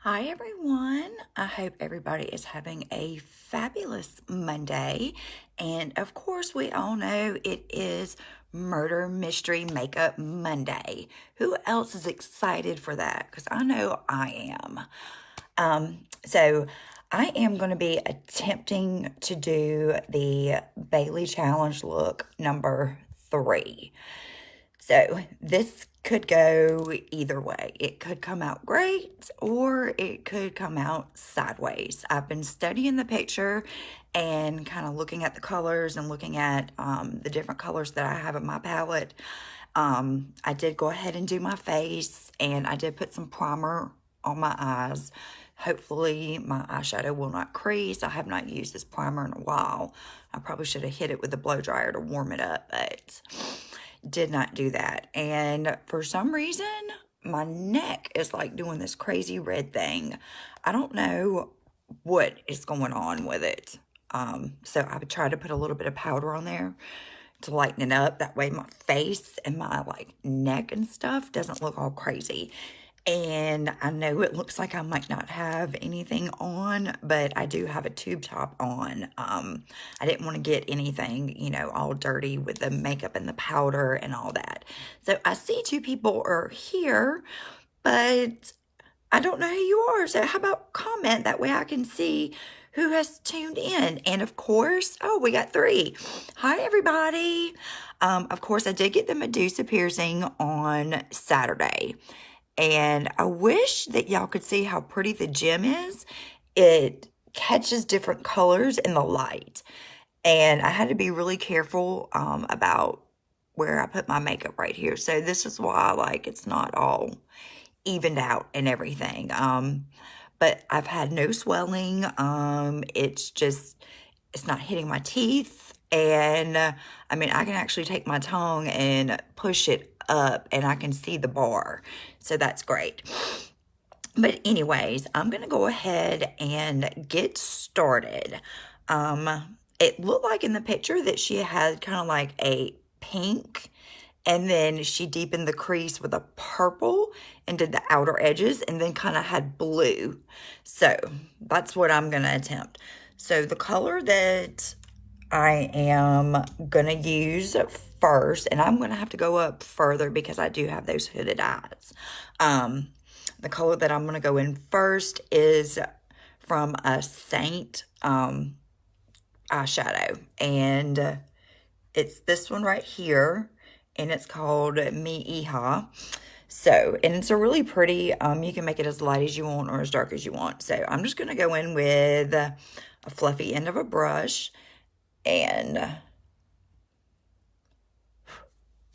Hi everyone. I hope everybody is having a fabulous Monday. And of course, we all know it is Murder Mystery Makeup Monday. Who else is excited for that? Because I know I am. So I am going to be attempting to do the Bailey Challenge look number 3. So this could go either way. It could come out great or it could come out sideways. I've been studying the picture and kind of looking at the colors and looking at the different colors that I have in my palette. I did go ahead and do my face, and I did put some primer on my eyes. Hopefully my eyeshadow will not crease. I have not used this primer in a while. I probably should have hit it with a blow dryer to warm it up, but did not do that. And for some reason, my neck is like doing this crazy red thing. I don't know what is going on with it. So I would try to put a little bit of powder on there to lighten it up. That way my face and my like neck and stuff doesn't look all crazy. And I know it looks like I might not have anything on, but I do have a tube top on. I didn't want to get anything, you know, all dirty with the makeup and the powder and all that. So I see 2 people are here, but I don't know who you are. So how about comment? That way I can see who has tuned in. And of course, oh, we got 3. Hi, everybody. Of course, I did get the Medusa piercing on Saturday. And I wish that y'all could see how pretty the gem is. It catches different colors in the light. And I had to be really careful about where I put my makeup right here. So this is why, like, it's not all evened out and everything. But I've had no swelling. It's not hitting my teeth. And I mean, I can actually take my tongue and push it up and I can see the bar. So that's great. But anyways, I'm going to go ahead and get started. It looked like in the picture that she had kind of like a pink, and then she deepened the crease with a purple and did the outer edges, and then kind of had blue. So that's what I'm going to attempt. So the color that I am going to use first, and I'm going to have to go up further because I do have those hooded eyes. The color that I'm going to go in first is from a Seint eyeshadow, and it's this one right here, and it's called Mi Hija. So, and it's a really pretty, you can make it as light as you want or as dark as you want. So I'm just going to go in with a fluffy end of a brush, and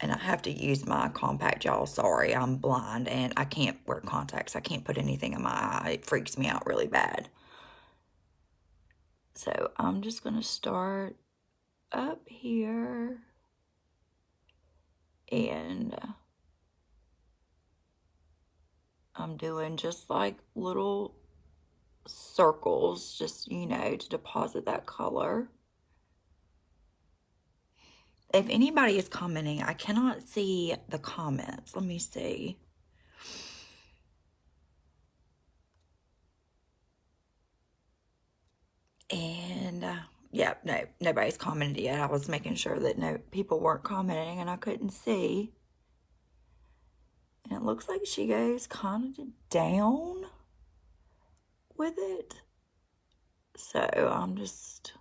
I have to use my compact, y'all. Sorry, I'm blind and I can't wear contacts. I can't put anything in my eye. It freaks me out really bad. So I'm just going to start up here, and I'm doing just like little circles, just, you know, to deposit that color. If anybody is commenting, I cannot see the comments. Let me see. And yeah, no, nobody's commented yet. I was making sure that no people weren't commenting and I couldn't see. And it looks like she goes kind of down with it. So I'm just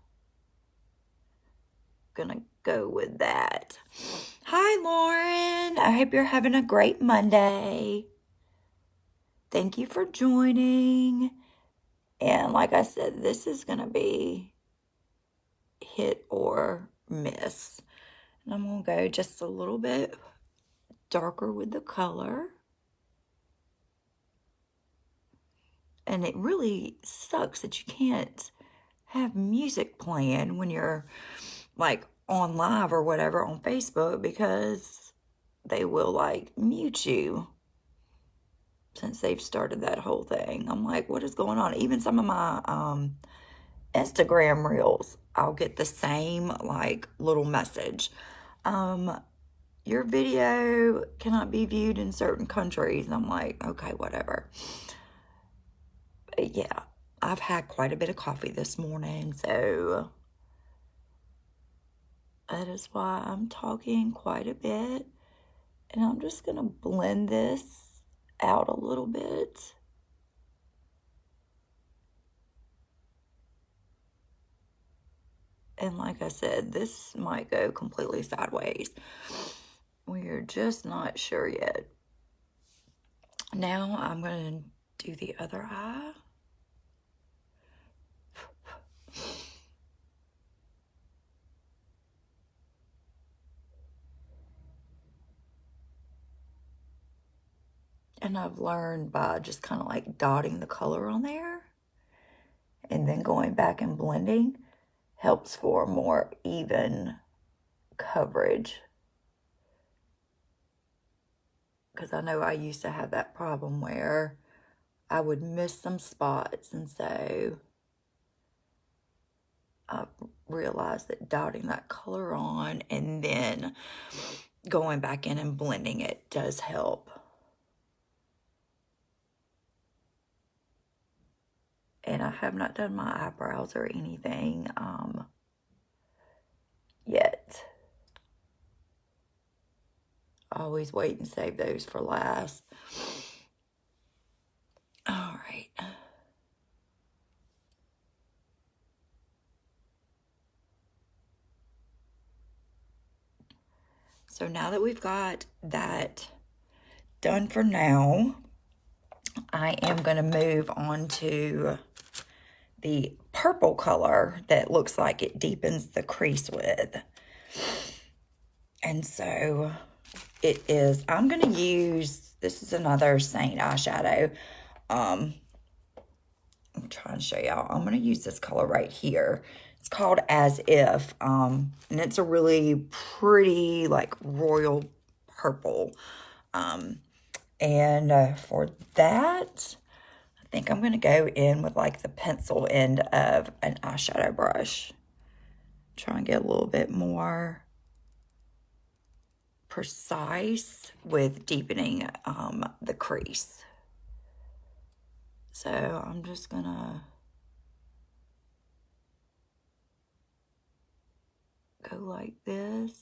gonna go with that. Hi, Lauren. I hope you're having a great Monday. Thank you for joining. And like I said, this is gonna be hit or miss. And I'm gonna go just a little bit darker with the color. And it really sucks that you can't have music playing when you're like on live or whatever on Facebook, because they will like mute you since they've started that whole thing. I'm like, what is going on? Even some of my Instagram reels, I'll get the same like little message. Your video cannot be viewed in certain countries. And I'm like, okay, whatever. But yeah, I've had quite a bit of coffee this morning, so that is why I'm talking quite a bit. And I'm just going to blend this out a little bit. And like I said, this might go completely sideways. We're just not sure yet. Now I'm going to do the other eye. And I've learned by just kind of like dotting the color on there and then going back and blending helps for more even coverage. Because I know I used to have that problem where I would miss some spots, and so I realized that dotting that color on and then going back in and blending it does help. And I have not done my eyebrows or anything yet. I always wait and save those for last. All right. So now that we've got that done for now, I am going to move on to the purple color that looks like it deepens the crease with. And so it is, I'm going to use, this is another Seint eyeshadow. I'm trying to show y'all. I'm going to use this color right here. It's called As If, and it's a really pretty, like, royal purple. And for that, I think I'm going to go in with, like, the pencil end of an eyeshadow brush. Try and get a little bit more precise with deepening the crease. So I'm just going to go like this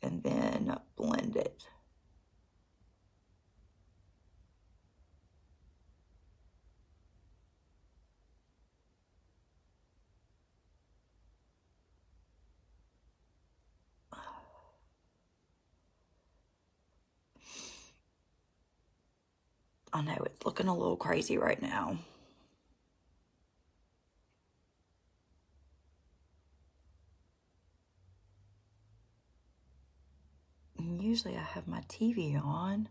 and then blend it. I know it's looking a little crazy right now. And usually I have my TV on,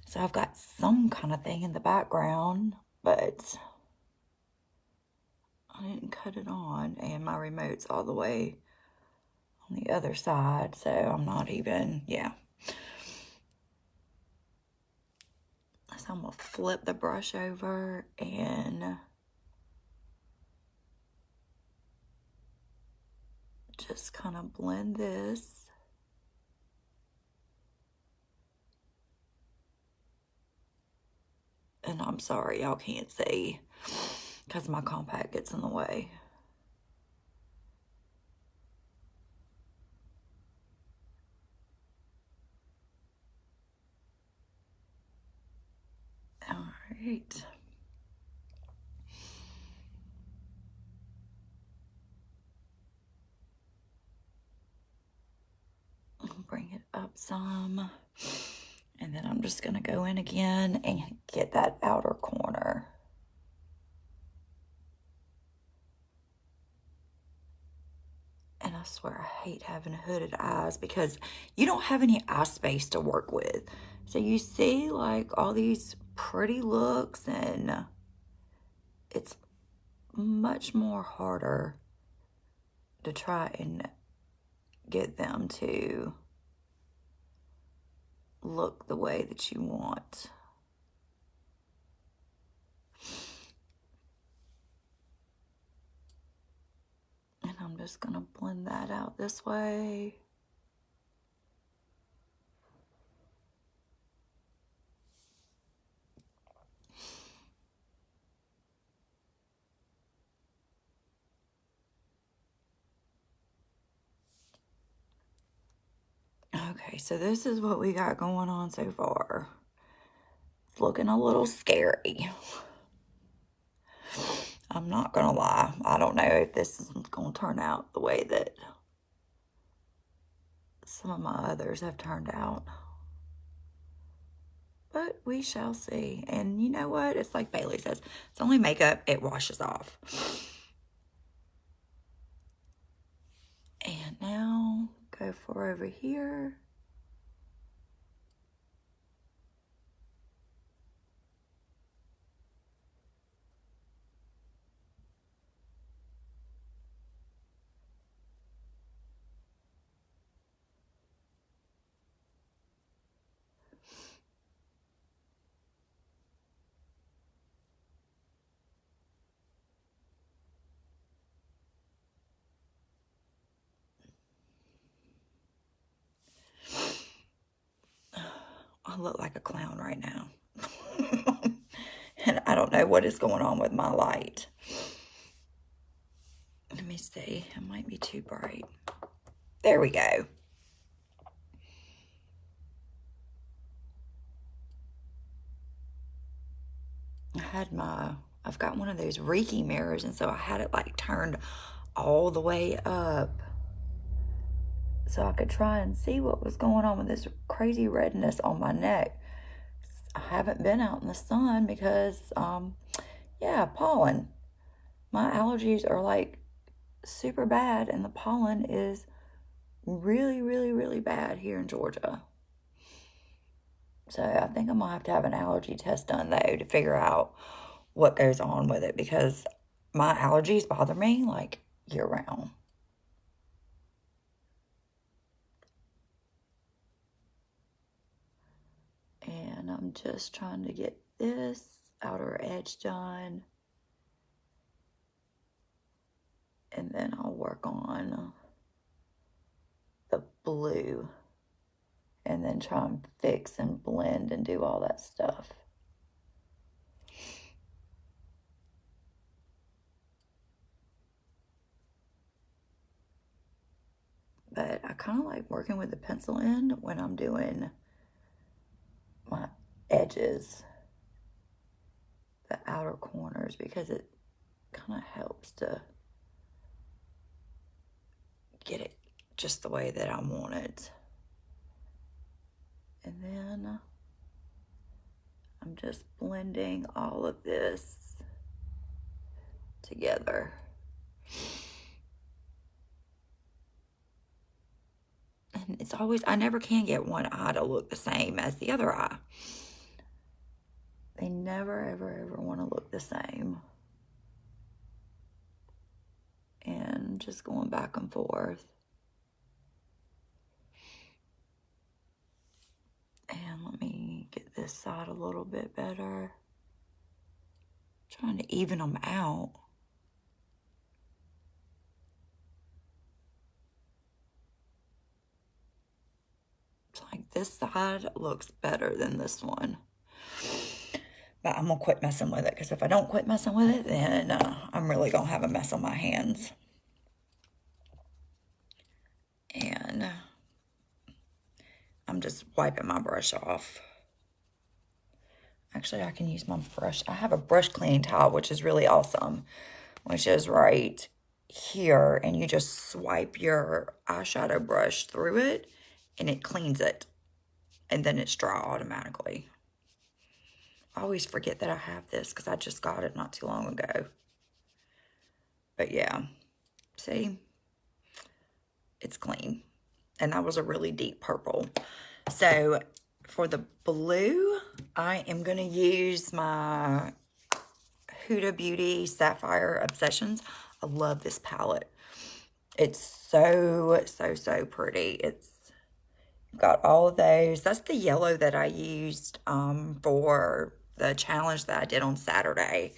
so I've got some kind of thing in the background, but I didn't cut it on, and my remote's all the way on the other side, so I'm not even, yeah. So I'm going to flip the brush over and just kind of blend this. And I'm sorry, y'all can't see because my compact gets in the way. All right. Bring it up some. And then I'm just going to go in again and get that outer corner. And I swear I hate having hooded eyes because you don't have any eye space to work with. So you see like all these pretty looks, and it's much more harder to try and get them to look the way that you want. And I'm just going to blend that out this way. Okay, so this is what we got going on so far. It's looking a little scary. I'm not gonna lie. I don't know if this is gonna turn out the way that some of my others have turned out. But we shall see. And you know what? It's like Bailey says, it's only makeup, it washes off. And now go for over here. I look like a clown right now. And I don't know what is going on with my light. Let me see. It might be too bright. There we go. I've got one of those Reiki mirrors, and so I had it like turned all the way up so I could try and see what was going on with this crazy redness on my neck. I haven't been out in the sun because, yeah, pollen. My allergies are like super bad, and the pollen is really, really, really bad here in Georgia. So I think I'm going to have an allergy test done, though, to figure out what goes on with it, because my allergies bother me like year round. And I'm just trying to get this outer edge done. And then I'll work on the blue. And then try and fix and blend and do all that stuff. But I kind of like working with the pencil end when I'm doing my edges, the outer corners, because it kind of helps to get it just the way that I want it. And then I'm just blending all of this together. And it's always, I never can get one eye to look the same as the other eye. They never, ever, ever want to look the same. And just going back and forth. And let me get this side a little bit better. Trying to even them out. It's like this side looks better than this one. But I'm going to quit messing with it, because if I don't quit messing with it, then I'm really going to have a mess on my hands. And I'm just wiping my brush off. Actually, I can use my brush. I have a brush cleaning towel, which is really awesome, which is right here. And you just swipe your eyeshadow brush through it, and it cleans it. And then it's dry automatically. I always forget that I have this because I just got it not too long ago. But yeah, see? It's clean. And that was a really deep purple. So for the blue, I am going to use my Huda Beauty Sapphire Obsessions. I love this palette. It's so, so, so pretty. It's got all of those. That's the yellow that I used for the challenge that I did on Saturday.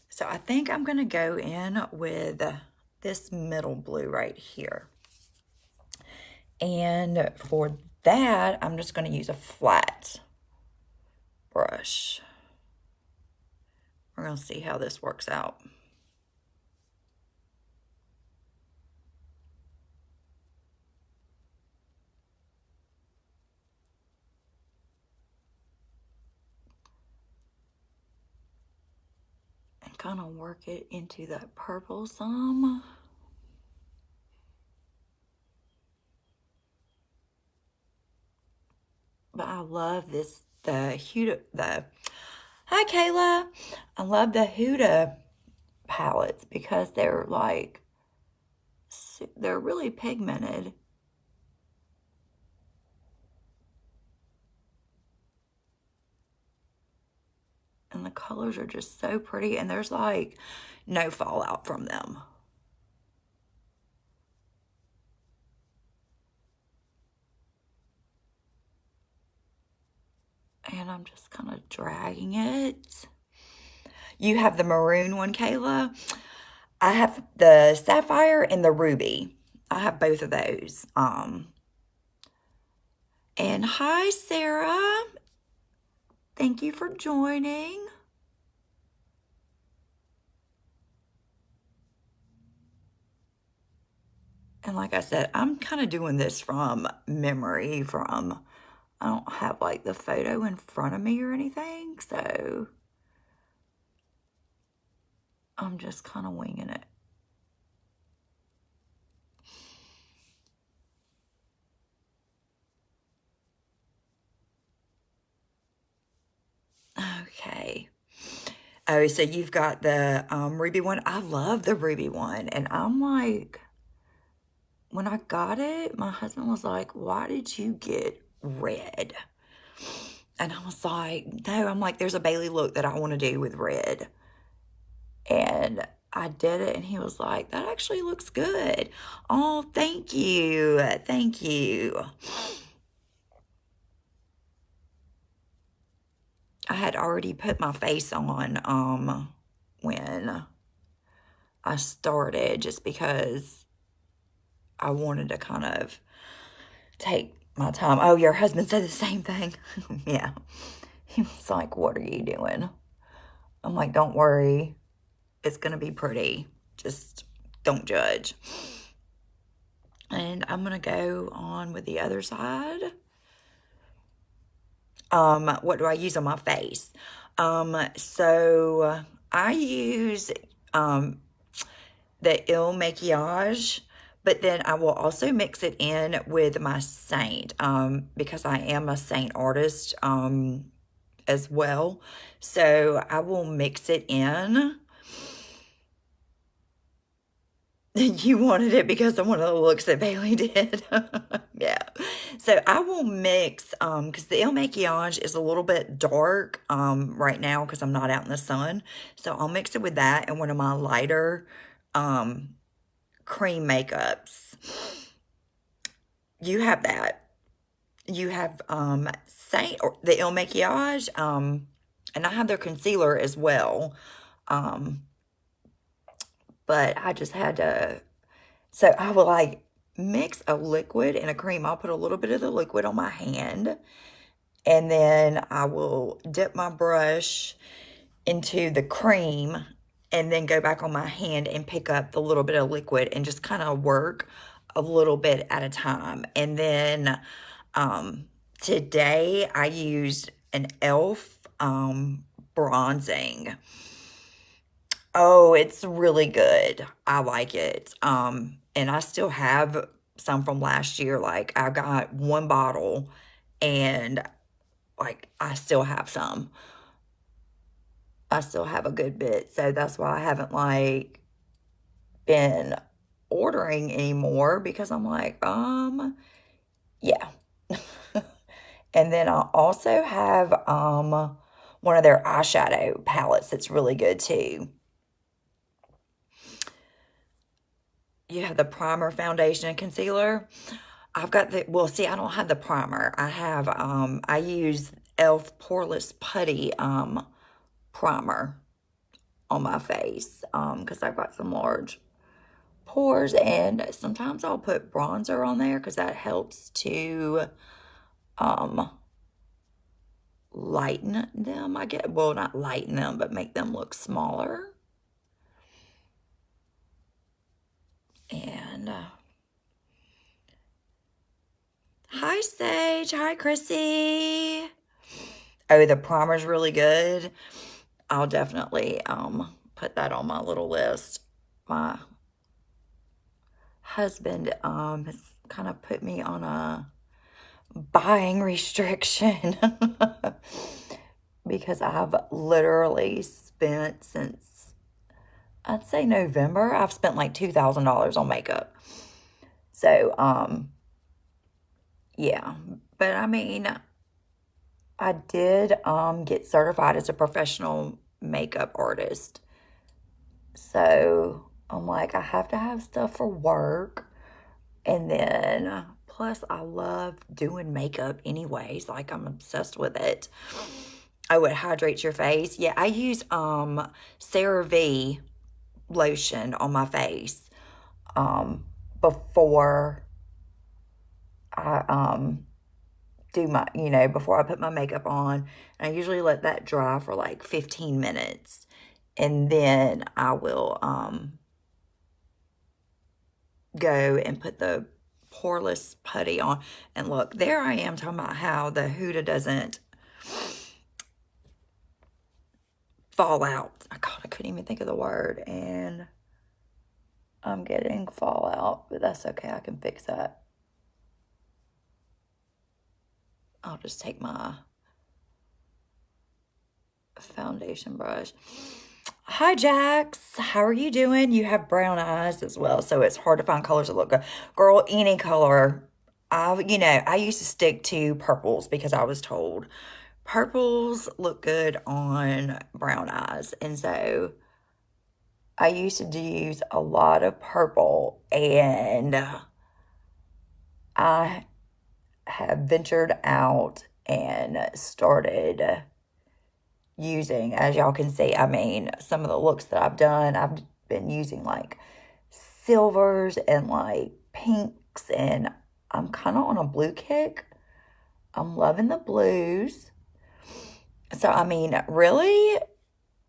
So I think I'm going to go in with this middle blue right here. And for that, I'm just going to use a flat brush. We're going to see how this works out. kind of work it into that purple some. But I love this, the Huda, hi Kayla. I love the Huda palettes because they're like, they're really pigmented. And the colors are just so pretty, and there's like no fallout from them. And I'm just kind of dragging it. You have the maroon one, Kayla. I have the Sapphire and the Ruby. I have both of those. And hi, Sarah. Thank you for joining. And like I said, I'm kind of doing this from memory, I don't have like the photo in front of me or anything, so I'm just kind of winging it. Okay. Oh, so you've got the ruby one. I love the ruby one. And I'm like, when I got it, my husband was like, why did you get red? And I was like, no, I'm like, there's a Bailey look that I want to do with red. And I did it, and he was like, that actually looks good. Oh, thank you. Thank you. I had already put my face on when I started, just because I wanted to kind of take my time. Oh, your husband said the same thing. Yeah. He was like, what are you doing? I'm like, don't worry. It's going to be pretty. Just don't judge. And I'm going to go on with the other side. What do I use on my face? So I use the Makiage, but then I will also mix it in with my Seint, because I am a Seint artist as well. So I will mix it in. You wanted it because of one of the looks that Bailey did. Yeah. So I will mix, because the Makiage is a little bit dark right now because I'm not out in the sun. So I'll mix it with that and one of my lighter cream makeups. You have that. You have Seint, or the Makiage, and I have their concealer as well. But I just had to, so I will like mix a liquid and a cream. I'll put a little bit of the liquid on my hand, and then I will dip my brush into the cream and then go back on my hand and pick up the little bit of liquid and just kind of work a little bit at a time. And then today I used an e.l.f. Bronzing. Oh, it's really good. I like it. And I still have some from last year. Like, I got one bottle, and like I still have some. I still have a good bit. So that's why I haven't like been ordering anymore, because I'm like, yeah. And then I also have one of their eyeshadow palettes that's really good too. You have the primer, foundation, and concealer. I've got the, well, see, I don't have the primer. I have, I use e.l.f. poreless putty primer on my face because I've got some large pores, and sometimes I'll put bronzer on there because that helps to lighten them, I guess. Well, not lighten them, but make them look smaller. And hi, Sage. Hi, Chrissy. Oh, the primer's really good. I'll definitely put put that on my little list. My husband has kind of put me on a buying restriction because I've literally spent since, I'd say November, I've spent like $2,000 on makeup. So, yeah. But I mean, I did get certified as a professional makeup artist. So, I'm like, I have to have stuff for work. And then, plus, I love doing makeup anyways. Like, I'm obsessed with it. Oh, it hydrates your face. Yeah, I use CeraVe lotion on my face before I do my, before I put my makeup on. And I usually let that dry for like 15 minutes. And then I will go and put the poreless putty on. And look, there I am talking about how the Huda doesn't fall out. God, I couldn't even think of the word. And I'm getting fallout, but that's okay. I can fix that. I'll just take my foundation brush. Hi, Jax. How are you doing? You have brown eyes as well, so it's hard to find colors that look good. Girl, any color. I used to stick to purples because I was told purples look good on brown eyes. And so I used to use a lot of purple, and I have ventured out and started using, as y'all can see, I mean, some of the looks that I've done, I've been using like silvers and like pinks, and I'm kind of on a blue kick. I'm loving the blues. So, I mean, really,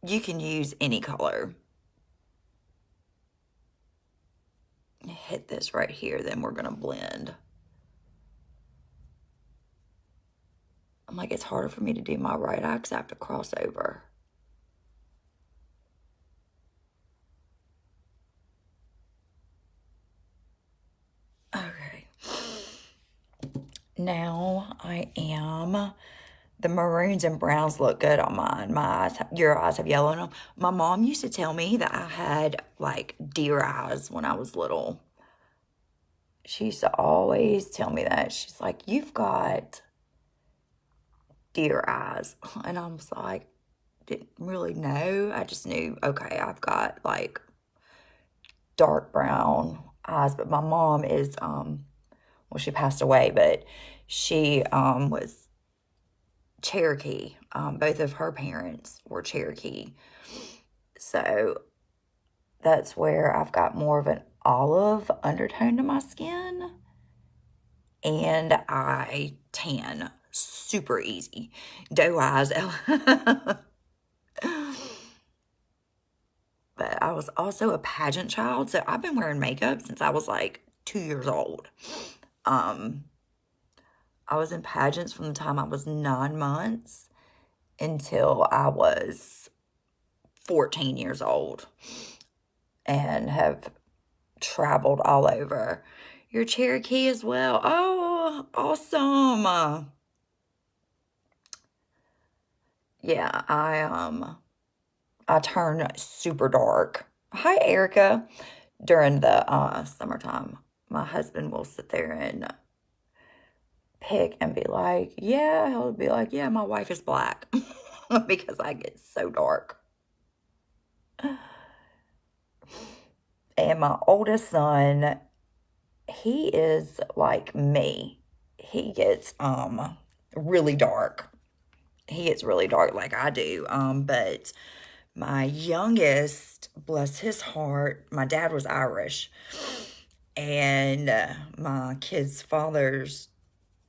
you can use any color. Hit this right here, then we're going to blend. I'm like, it's harder for me to do my right eye because I have to cross over. Okay. Now I am, the maroons and browns look good on mine. My eyes, your eyes have yellow in them. My mom used to tell me that I had like deer eyes when I was little. She used to always tell me that. She's like, you've got deer eyes. And I was like, didn't really know. I just knew, okay, I've got like dark brown eyes. But my mom is, well, she passed away, but she was Cherokee. Both of her parents were Cherokee. So that's where I've got more of an olive undertone to my skin. And I tan super easy. Doe eyes. But I was also a pageant child, so I've been wearing makeup since I was like 2 years old. I was in pageants from the time I was 9 months until I was 14 years old, and have traveled all over. You're Cherokee as well. Oh, awesome. Yeah, I turn super dark. Hi, Erica. During the summertime, my husband will sit there and pick and be like, yeah, he'll be like, yeah, my wife is black because I get so dark. And my oldest son, he is like me. He gets really dark. He gets really dark like I do. But my youngest, bless his heart, my dad was Irish. And my kid's father's,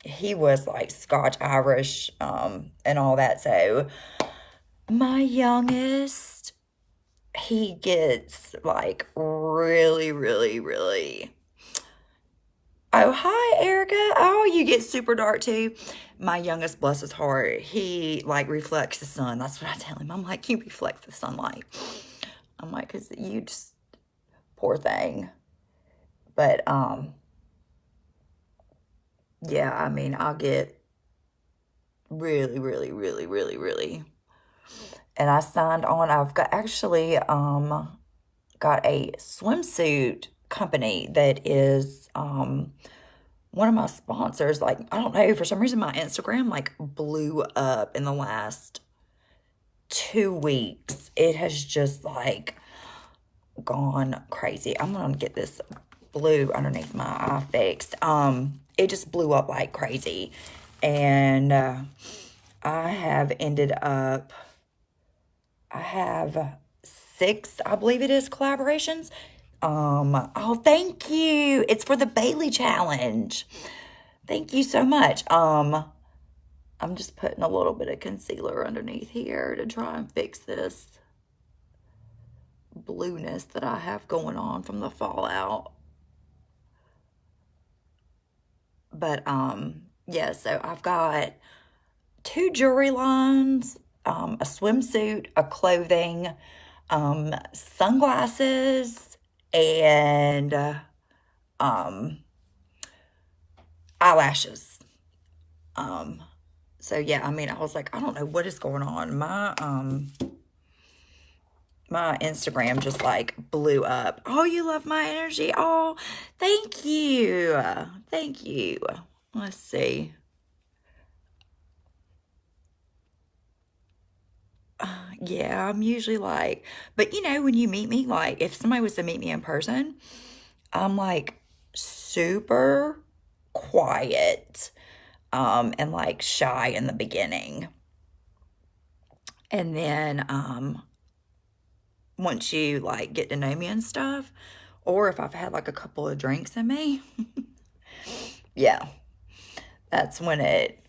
he was like Scotch Irish and all that. So my youngest, he gets like really, really, really. Oh, hi, Erica. Oh, you get super dark too. My youngest, bless his heart, he like reflects the sun. That's what I tell him. I'm like, you reflect the sunlight. I'm like, because you just, poor thing. But, yeah, I mean, I'll get really, really, really, really, really. And I signed on. I've got actually got a swimsuit company that is one of my sponsors. Like, I don't know, for some reason my Instagram like blew up in the last 2 weeks. It has just like gone crazy. I'm gonna get this blue underneath my eye fixed. It just blew up like crazy. And I have ended up, I have 6, I believe it is, collaborations. Oh, thank you. It's for the Bailey challenge. Thank you so much. I'm just putting a little bit of concealer underneath here to try and fix this blueness that I have going on from the fallout. But, yeah, so I've got 2 jewelry lines, a swimsuit, a clothing, sunglasses, and eyelashes. So yeah, I mean, I was like, I don't know what is going on. My Instagram just like blew up. Oh, you love my energy. Oh, thank you. Thank you. Let's see. Yeah, I'm usually like, but you know, when you meet me, like if somebody was to meet me in person, I'm like super quiet, and like shy in the beginning. And then, once you like get to know me and stuff, or if I've had like a couple of drinks in me, yeah, that's when it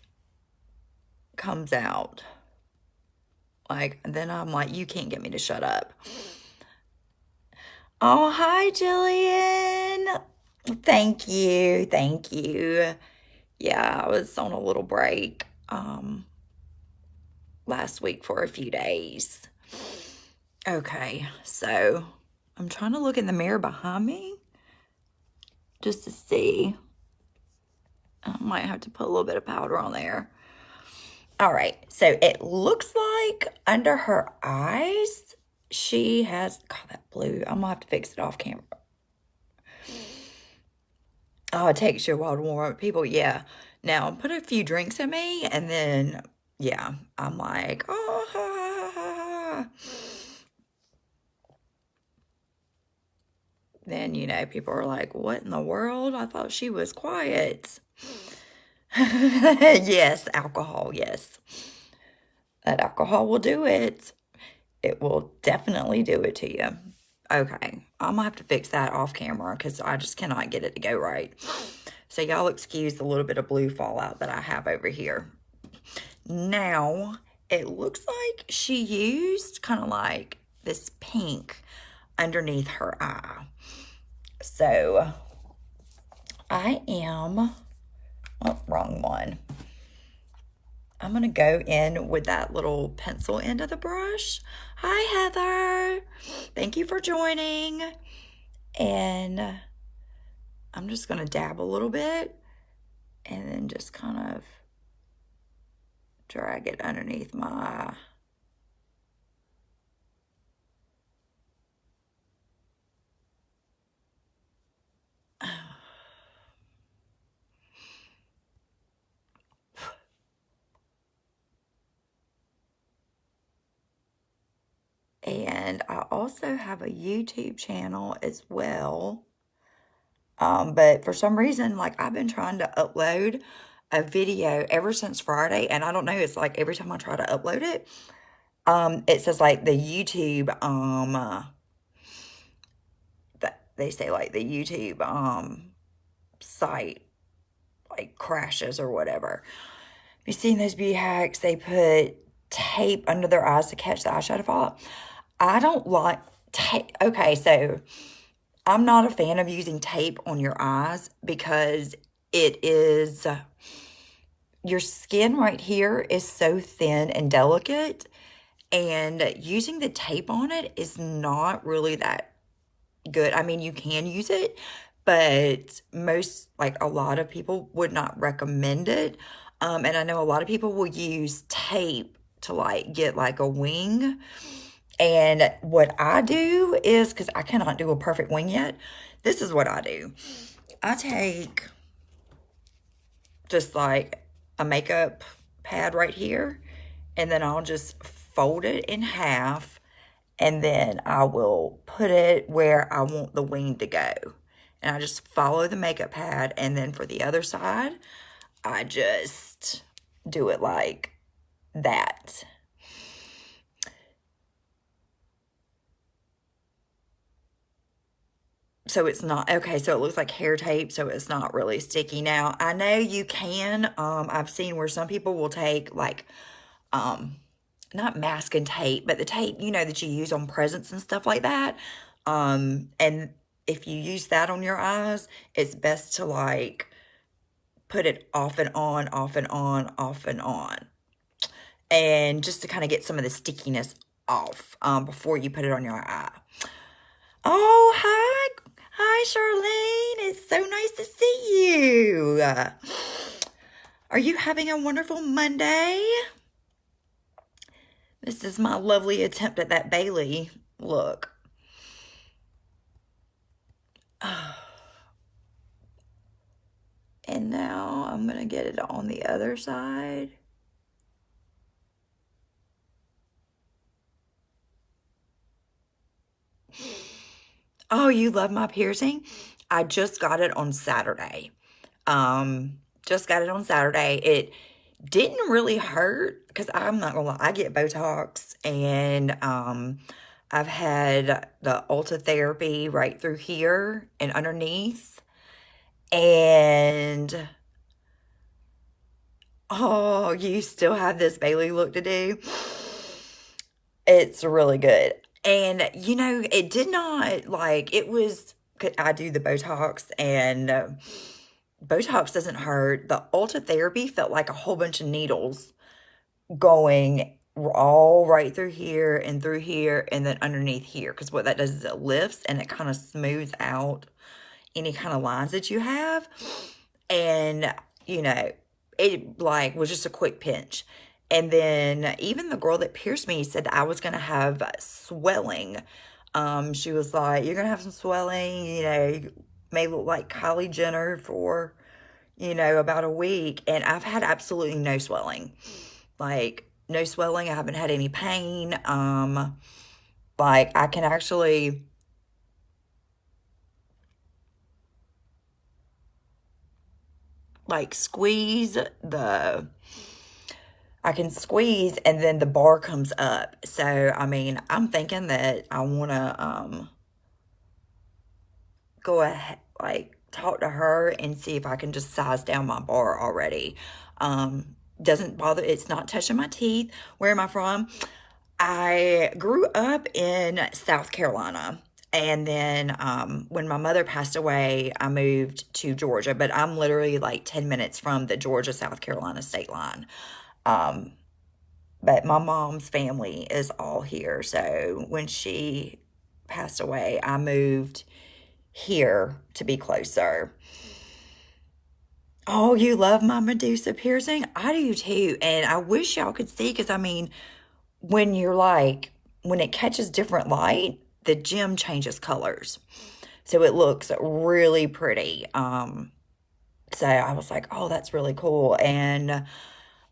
comes out. Like, then I'm like, you can't get me to shut up. Oh, hi, Jillian. Thank you. Thank you. Yeah, I was on a little break last week for a few days. Okay, so I'm trying to look in the mirror behind me just to see. I might have to put a little bit of powder on there. All right, so it looks like under her eyes, she has, God, that blue. I'm gonna have to fix it off camera. Oh, it takes you a while to warm up people. Yeah. Now, put a few drinks in me, and then, yeah, I'm like, oh, ha, ha, ha, ha. Then, you know, people are like, what in the world? I thought she was quiet. Yes, alcohol, yes. That alcohol will do it. It will definitely do it to you. Okay, I'm gonna have to fix that off camera because I just cannot get it to go right. So y'all excuse the little bit of blue fallout that I have over here. Now, it looks like she used kind of like this pink underneath her eye. So, I am, oh, wrong one. I'm going to go in with that little pencil end of the brush. Hi, Heather. Thank you for joining. And I'm just going to dab a little bit and then just kind of drag it underneath my and I also have a YouTube channel as well. But for some reason, like I've been trying to upload a video ever since Friday, and I don't know, it's like every time I try to upload it, it says like the YouTube, they say like the YouTube, site, like crashes or whatever. Have you seen those beauty hacks? They put tape under their eyes to catch the eyeshadow fallout. I don't like tape. Okay, so I'm not a fan of using tape on your eyes because it is, your skin right here is so thin and delicate, And using the tape on it is not really that good. I mean, you can use it, but like a lot of people would not recommend it. And I know a lot of people will use tape to like get like a wing. And what I do is, because I cannot do a perfect wing yet, this is what I do. I take just like a makeup pad right here, and then I'll just fold it in half, and then I will put it where I want the wing to go. And I just follow the makeup pad, and then for the other side, I just do it like that. So it's not, okay, so it looks like hair tape, so it's not really sticky. Now, I know you can, I've seen where some people will take like, not masking tape, but the tape, you know, that you use on presents and stuff like that. And if you use that on your eyes, it's best to like put it off and on, off and on, off and on. And just to kind of get some of the stickiness off before you put it on your eye. Oh, hi. Hi, Charlene. It's so nice to see you. Are you having a wonderful Monday? This is my lovely attempt at that Bailey look. And now I'm going to get it on the other side. Oh, you love my piercing? I just got it on Saturday. Just got it on Saturday. It didn't really hurt because I'm not gonna lie, I get Botox, and I've had the Ulta therapy right through here and underneath. And oh, you still have this Bailey look to do? It's really good. And, you know, it did not, like, it was, I do the Botox, and Botox doesn't hurt. The Ulta therapy felt like a whole bunch of needles going all right through here, and then underneath here. Because what that does is it lifts, and it kind of smooths out any kind of lines that you have. And, you know, it, like, was just a quick pinch. And then even the girl that pierced me said that I was going to have swelling. She was like, you're going to have some swelling, you know, you may look like Kylie Jenner for, you know, about a week. And I've had absolutely no swelling. Like, no swelling. I haven't had any pain. Like, I can actually, like, I can squeeze, and then the bar comes up. So, I mean, I'm thinking that I want to go ahead, like, talk to her and see if I can just size down my bar already. Doesn't bother, it's not touching my teeth. Where am I from? I grew up in South Carolina. And then when my mother passed away, I moved to Georgia. But I'm literally like 10 minutes from the Georgia-South Carolina state line. But my mom's family is all here. So when she passed away, I moved here to be closer. Oh, you love my Medusa piercing? I do too. And I wish y'all could see, because I mean, when you're like, when it catches different light, the gem changes colors. So it looks really pretty. So I was like, oh, that's really cool. And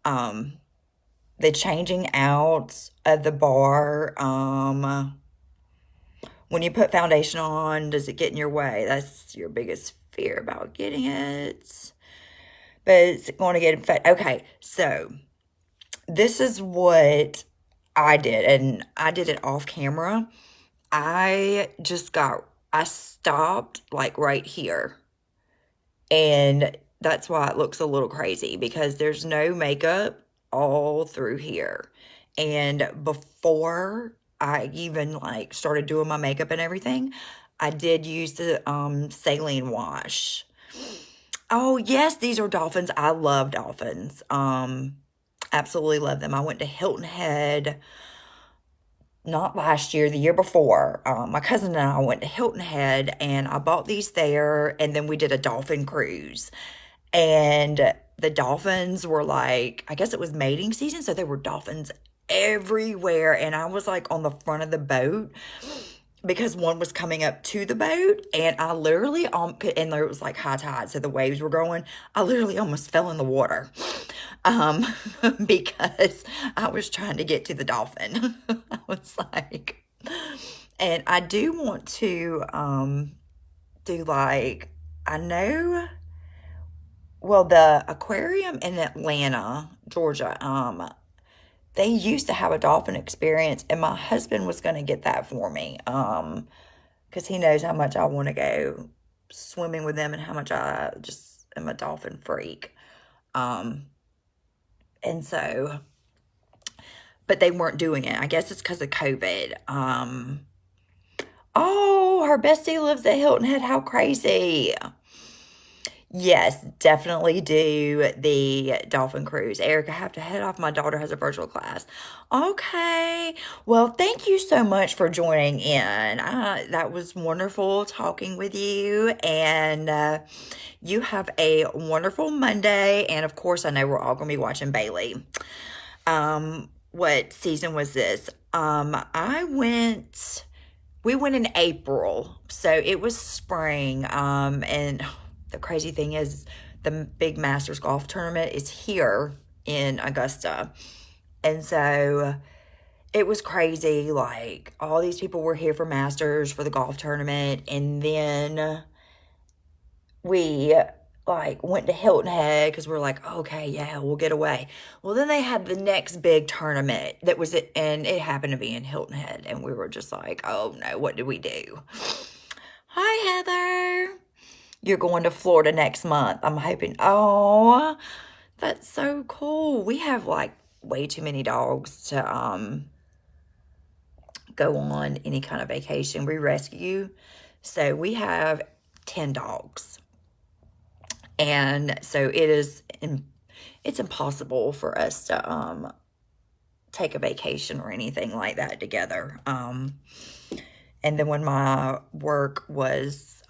the changing out of the bar, when you put foundation on, does it get in your way? That's your biggest fear about getting it. But it's going to get infected. Okay, so this is what I did, and I did it off camera. I stopped like right here. And that's why it looks a little crazy, because there's no makeup all through here. And before I even like started doing my makeup and everything, I did use the saline wash. Oh yes, these are dolphins. I love dolphins. Absolutely love them. I went to Hilton Head not last year, the year before, my cousin and I went to Hilton Head and I bought these there, and then we did a dolphin cruise. And the dolphins were like, I guess it was mating season, so there were dolphins everywhere. And I was like on the front of the boat because one was coming up to the boat, and I literally, and there was like high tide, so the waves were going. I literally almost fell in the water, um, because I was trying to get to the dolphin. I was like, and I do want to, do like, I know, well, the aquarium in Atlanta, Georgia, they used to have a dolphin experience, and my husband was going to get that for me, because he knows how much I want to go swimming with them and how much I just am a dolphin freak. And so, but they weren't doing it. I guess it's because of COVID. Oh, her bestie lives at Hilton Head. How crazy. Yes, definitely do the dolphin cruise. Eric, I have to head off. My daughter has a virtual class. Okay. Well, thank you so much for joining in. That was wonderful talking with you. And you have a wonderful Monday. And of course, I know we're all going to be watching Bailey. What season was this? We went in April. So it was spring. And the crazy thing is the big Masters golf tournament is here in Augusta. And so it was crazy. Like, all these people were here for Masters for the golf tournament. And then we like went to Hilton Head because we're like, okay, yeah, we'll get away. Well, then they had the next big tournament that was it, and it happened to be in Hilton Head. And we were just like, oh no, what did we do? Hi, Heather. You're going to Florida next month. I'm hoping. Oh, that's so cool. We have like way too many dogs to go on any kind of vacation. We rescue. So we have 10 dogs. And so it's impossible for us to take a vacation or anything like that together. And then when my work was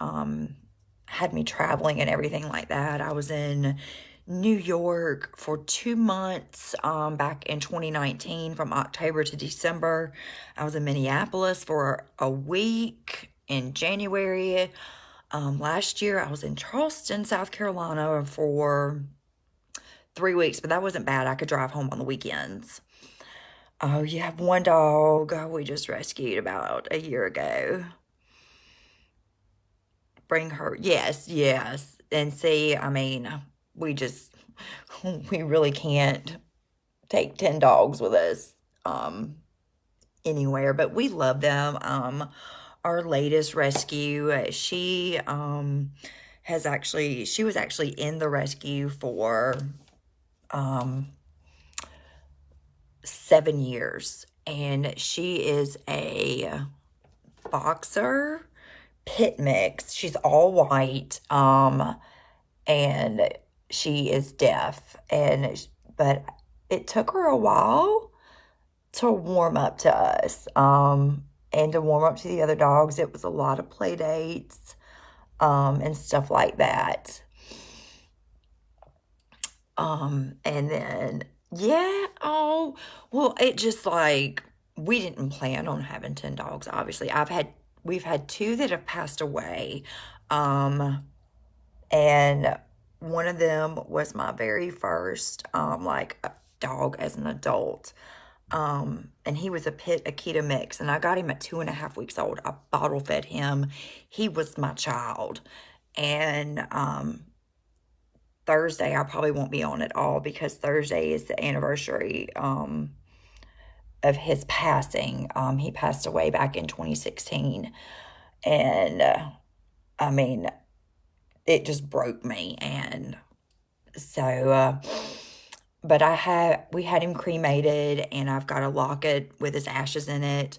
had me traveling and everything like that, I was in New York for 2 months back in 2019 from October to December. I was in Minneapolis for a week in January. Last year I was in Charleston, South Carolina for 3 weeks, but that wasn't bad. I could drive home on the weekends. Oh, you have one dog we just rescued about a year ago. Bring her. Yes, yes. And see, I mean, we really can't take 10 dogs with us anywhere, but we love them. Our latest rescue, she was actually in the rescue for 7 years, and she is a boxer pit mix. She's all white, and she is deaf, but it took her a while to warm up to us, and to warm up to the other dogs. It was a lot of play dates, and stuff like that. And then, yeah, oh, well, it just like, we didn't plan on having 10 dogs, obviously. We've had 2 that have passed away, and one of them was my very first, like, dog as an adult, and he was a pit Akita mix, and I got him at 2.5 weeks old. I bottle fed him. He was my child, and, Thursday, I probably won't be on at all because Thursday is the anniversary of his passing. He passed away back in 2016. And I mean, it just broke me. And so, but we had him cremated, and I've got a locket with his ashes in it.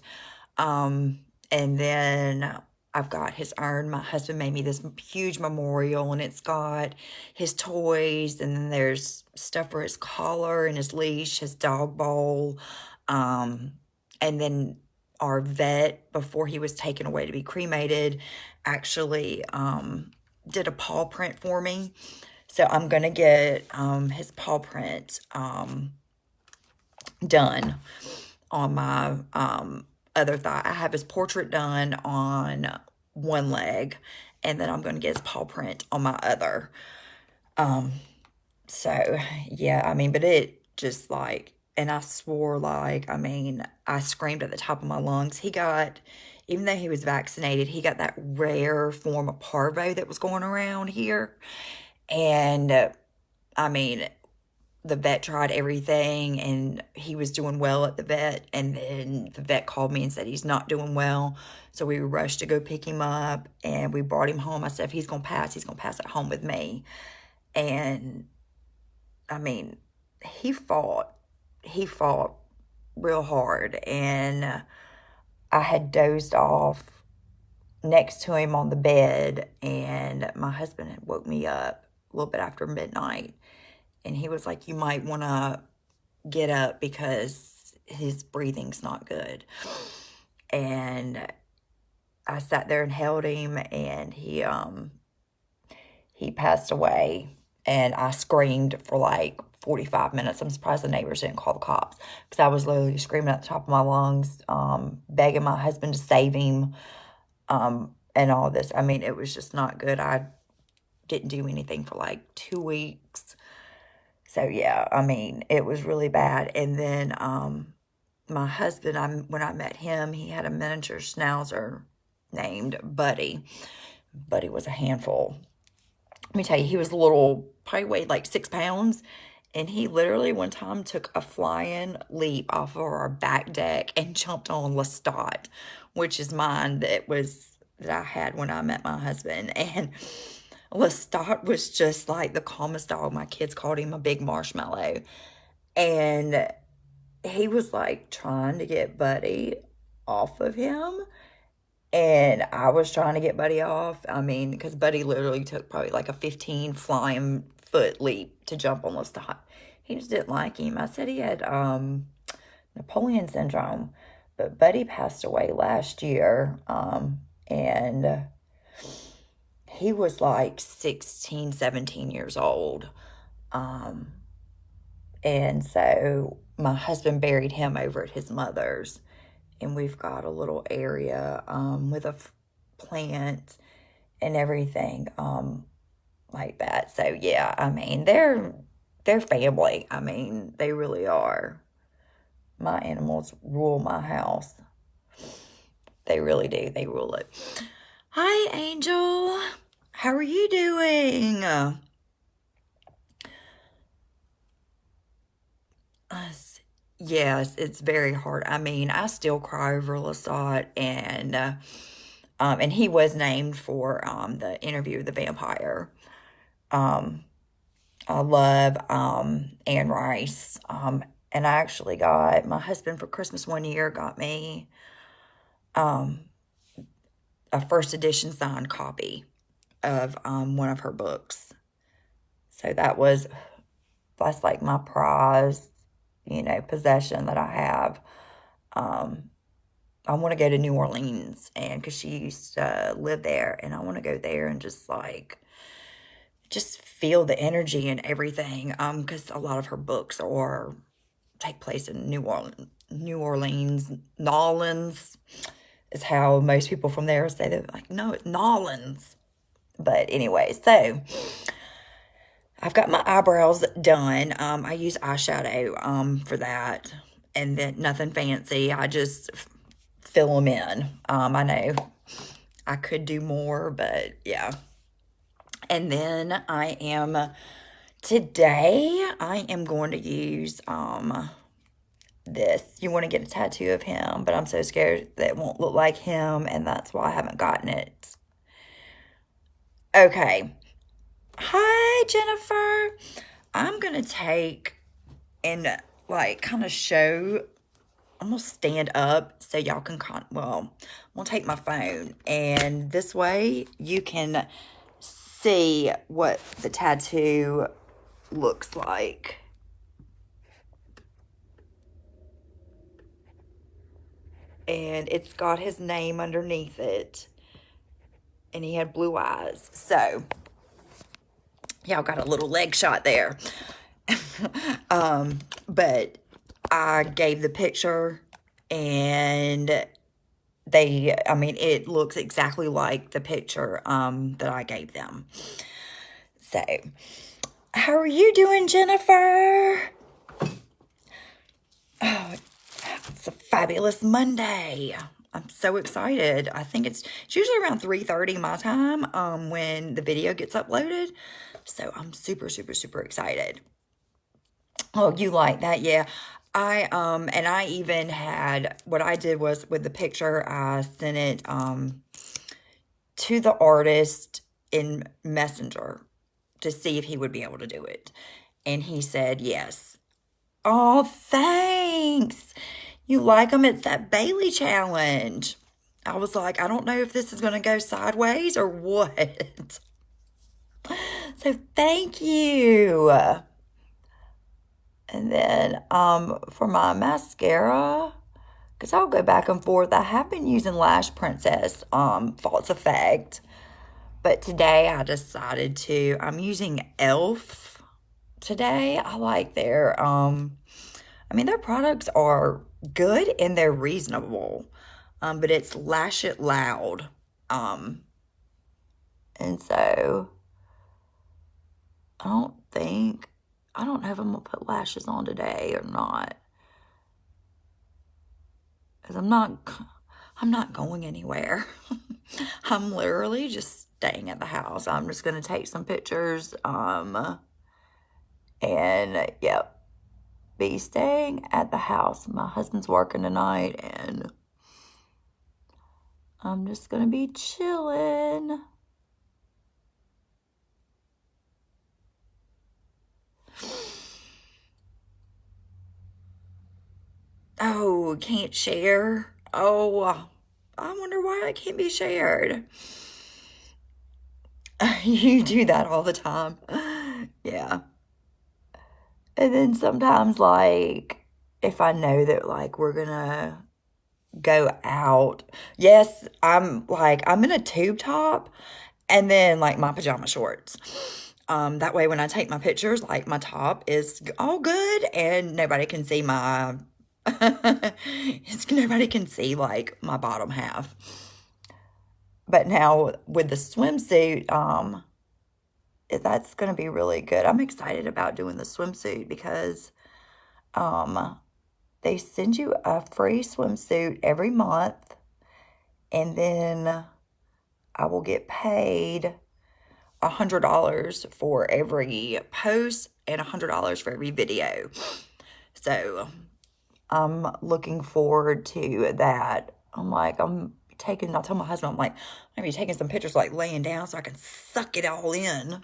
And then I've got his urn. My husband made me this huge memorial, and it's got his toys, and then there's stuff for his collar and his leash, his dog bowl, and then our vet, before he was taken away to be cremated, actually did a paw print for me. So I'm going to get his paw print done on my other thigh. I have his portrait done on one leg, and then I'm going to get his paw print on my other. So, yeah, I mean, but it just like, and I swore like, I mean, I screamed at the top of my lungs. He got, even though he was vaccinated, he got that rare form of parvo that was going around here. And, I mean, the vet tried everything, and he was doing well at the vet. And then the vet called me and said he's not doing well. So we rushed to go pick him up, and we brought him home. I said, if he's going to pass, he's going to pass at home with me. And I mean, he fought real hard, and I had dozed off next to him on the bed, and my husband had woke me up a little bit after midnight, and he was like, you might want to get up because his breathing's not good. And I sat there and held him, and he passed away. And I screamed for like 45 minutes. I'm surprised the neighbors didn't call the cops, because I was literally screaming at the top of my lungs, begging my husband to save him, and all this. I mean, it was just not good. I didn't do anything for like 2 weeks. So, yeah, I mean, it was really bad. And then my husband, when I met him, he had a miniature schnauzer named Buddy. Buddy was a handful. Let me tell you, he was a little, probably weighed like 6 pounds. And he literally one time took a flying leap off of our back deck and jumped on Lestat, which is mine that I had when I met my husband. And Lestat was just like the calmest dog. My kids called him a big marshmallow. And he was like trying to get Buddy off of him. And I was trying to get Buddy off. I mean, because Buddy literally took probably like a 15 flying foot leap to jump on Lestat. He just didn't like him. I said he had Napoleon syndrome. But Buddy passed away last year. And he was like 16, 17 years old. And so my husband buried him over at his mother's. And we've got a little area with a plant and everything like that. So, yeah, I mean, they're family. I mean, they really are. My animals rule my house. They really do. They rule it. Hi, Angel. How are you doing? Yes, it's very hard. I mean, I still cry over Lestat, and he was named for the Interview with the Vampire. I love Anne Rice. And I actually got my husband for Christmas one year got me a first edition signed copy of one of her books. So that's like my prize, possession that I have. I want to go to New Orleans, and because she used to live there, and I want to go there and just feel the energy and everything. Because a lot of her books take place in New Orleans, Nolans is how most people from there say. They're like, no, it's Nolans. But anyway, so I've got my eyebrows done. I use eyeshadow for that, and then nothing fancy. I just fill them in. I know I could do more, but yeah. And then today I am going to use this. You want to get a tattoo of him, but I'm so scared that it won't look like him, and that's why I haven't gotten it. Okay. Hi, Jennifer. I'm going to take and kind of show. I'm going to stand up so y'all can, I'm going to take my phone, and this way you can see what the tattoo looks like. and it's got his name underneath it. And he had blue eyes. So, y'all got a little leg shot there. But I gave the picture, and I mean, it looks exactly like the picture that I gave them. So, how are you doing, Jennifer? Oh, it's a fabulous Monday. I'm so excited. I think it's usually around 3:30 my time when the video gets uploaded. So I'm super, super, super excited. Oh, you like that? Yeah. And I even had, what I did was with the picture, I sent it to the artist in Messenger to see if he would be able to do it. And he said yes. Oh, thanks. You like them? It's that Bailey challenge. I was like, I don't know if this is going to go sideways or what. So thank you. And then for my mascara, because I'll go back and forth, I have been using Lash Princess False Effect. But today I decided I'm using e.l.f. today. I like their, I mean, their products are good and they're reasonable. But it's Lash It Loud. And so I don't know if I'm going to put lashes on today or not. Because I'm not going anywhere. I'm literally just staying at the house. I'm just going to take some pictures. And yep, be staying at the house. My husband's working tonight, and I'm just going to be chilling. Oh, can't share? Oh, I wonder why it can't be shared. You do that all the time. Yeah. And then sometimes, like, if I know that, like, we're gonna go out. Yes, I'm in a tube top and then, like, my pajama shorts. That way when I take my pictures, like, my top is all good and nobody can see nobody can see, like, my bottom half. But now with the swimsuit, that's going to be really good. I'm excited about doing the swimsuit because they send you a free swimsuit every month, and then I will get paid $100 for every post and $100 for every video. So I'm looking forward to that. I told my husband, I'm like, I'm going to be taking some pictures, like, laying down so I can suck it all in.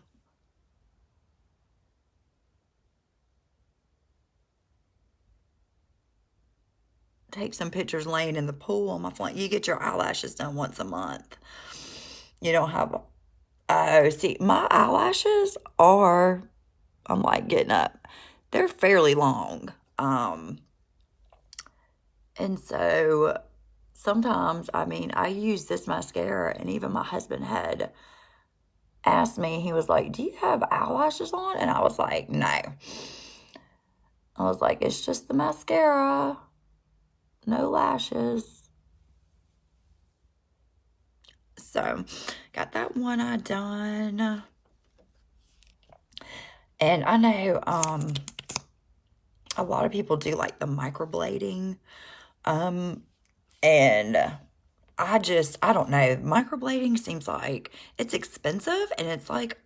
Take some pictures laying in the pool on my phone. You get your eyelashes done once a month. You don't have, see, my eyelashes are, I'm like getting up. They're fairly long. And so sometimes, I mean, I use this mascara, and even my husband had asked me, he was like, do you have eyelashes on? And I was like, no. I was like, it's just the mascara. No lashes. So, got that one eye done. And I know a lot of people do, like, the microblading. And I don't know. Microblading seems like it's expensive, and it's like,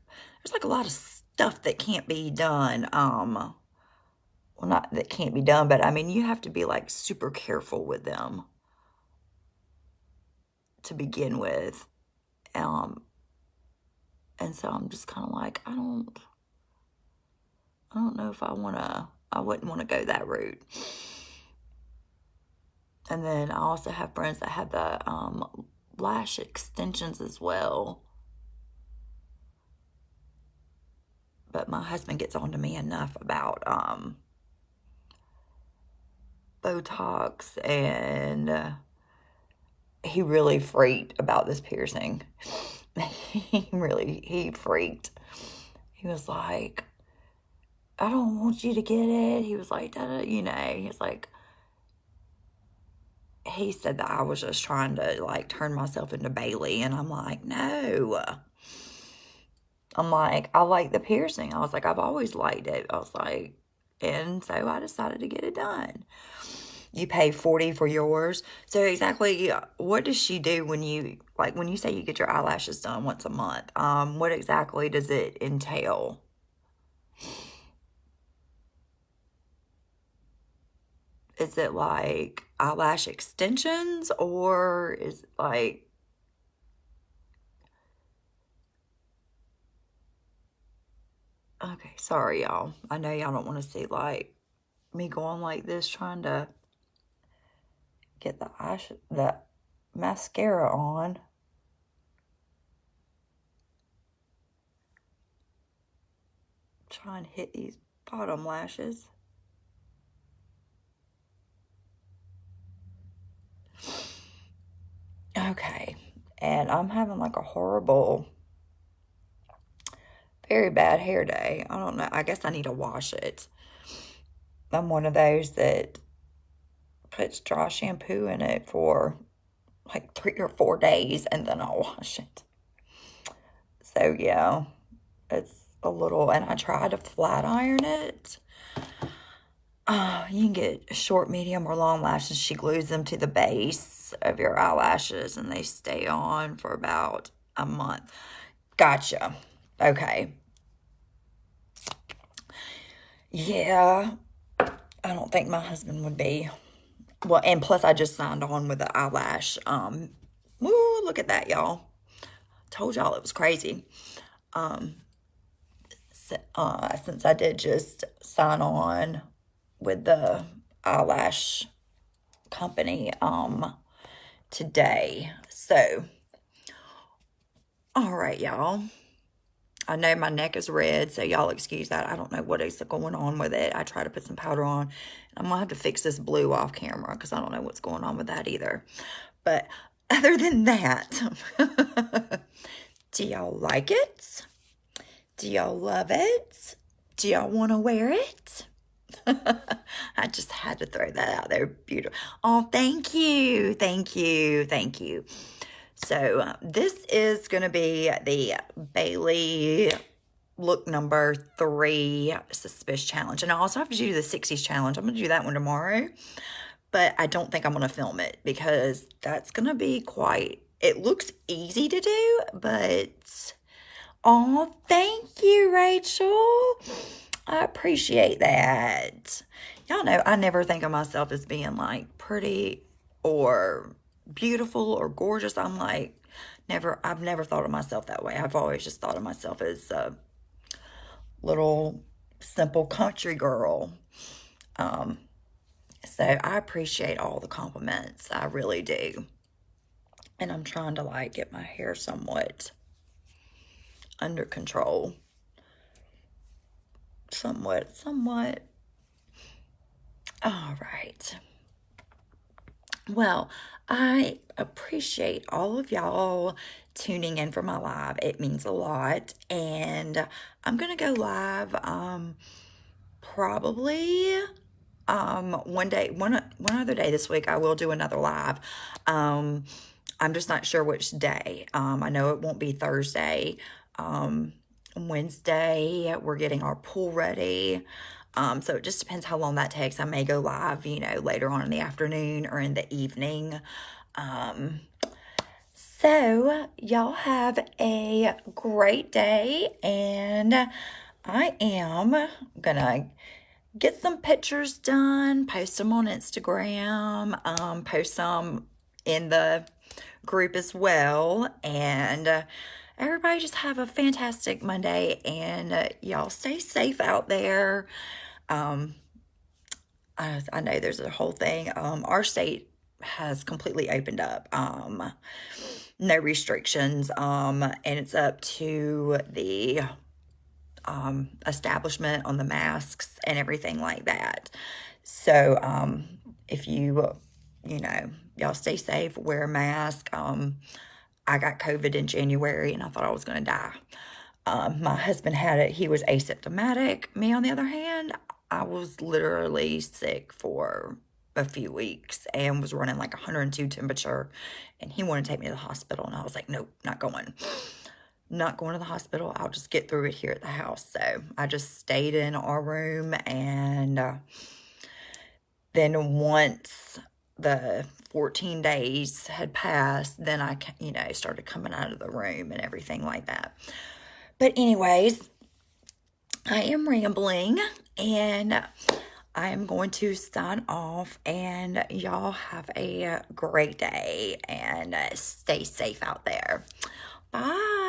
there's, like, a lot of stuff that can't be done. Well, not that can't be done, but I mean, you have to be, like, super careful with them to begin with. And so I'm just kind of like, I don't know if I wouldn't want to go that route. And then I also have friends that have the lash extensions as well. But my husband gets on to me enough about Botox and he really freaked about this piercing. He freaked. He was like, I don't want you to get it. He was like, you know, he's like, he said that I was just trying to like turn myself into Bailey. And I'm like, no. I'm like, I like the piercing. I was like, I've always liked it. I was like, and so I decided to get it done. You pay $40 for yours. So exactly, what does she do when you, like, when you say you get your eyelashes done once a month? What exactly does it entail? Is it like eyelash extensions, or is it like, okay, sorry y'all. I know y'all don't want to see like me going like this trying to get the mascara on. Try and hit these bottom lashes. Okay, and I'm having like a horrible, very bad hair day. I don't know. I guess I need to wash it. I'm one of those that puts dry shampoo in it for like 3 or 4 days and then I'll wash it. So yeah, it's a little, and I try to flat iron it. You can get short, medium, or long lashes. She glues them to the base of your eyelashes and they stay on for about a month. Gotcha. Okay. Yeah, I don't think my husband would be. Well, and plus I just signed on with the eyelash. Woo, look at that, y'all. Told y'all it was crazy. Since I did just sign on with the eyelash company today. So, all right, y'all. I know my neck is red, so y'all excuse that. I don't know what is going on with it. I try to put some powder on. I'm going to have to fix this blue off camera because I don't know what's going on with that either. But other than that, do y'all like it? Do y'all love it? Do y'all want to wear it? I just had to throw that out there. Beautiful. Oh, thank you. Thank you. Thank you. So this is going to be the Bailey look number 3 Suspicious Challenge. And I also have to do the 60s challenge. I'm going to do that one tomorrow. But I don't think I'm going to film it because that's going to be quite, it looks easy to do, but, oh, thank you, Rachel. I appreciate that. Y'all know I never think of myself as being like pretty or beautiful or gorgeous. I'm like, I've never thought of myself that way. I've always just thought of myself as a little simple country girl. So I appreciate all the compliments. I really do. And I'm trying to like get my hair somewhat under control. Somewhat. All right. Well, I appreciate all of y'all tuning in for my live. It means a lot. And I'm going to go live probably one other day this week. I will do another live. I'm just not sure which day. I know it won't be Thursday. Wednesday, we're getting our pool ready. So it just depends how long that takes. I may go live, you know, later on in the afternoon or in the evening. So y'all have a great day, and I am gonna get some pictures done, post them on Instagram, post some in the group as well, and everybody just have a fantastic Monday, and y'all stay safe out there. I know there's a whole thing. Our state has completely opened up. No restrictions. And it's up to the establishment on the masks and everything like that. So if you you know, y'all stay safe, wear a mask. I got COVID in January and I thought I was going to die. My husband had it. He was asymptomatic. Me, on the other hand, I was literally sick for a few weeks and was running like 102 temperature, and he wanted to take me to the hospital, and I was like, nope, not going. Not going to the hospital. I'll just get through it here at the house. So I just stayed in our room, and then once the 14 days had passed, then I, you know, started coming out of the room and everything like that. But anyways, I am rambling, and I am going to sign off, and y'all have a great day, and stay safe out there. Bye.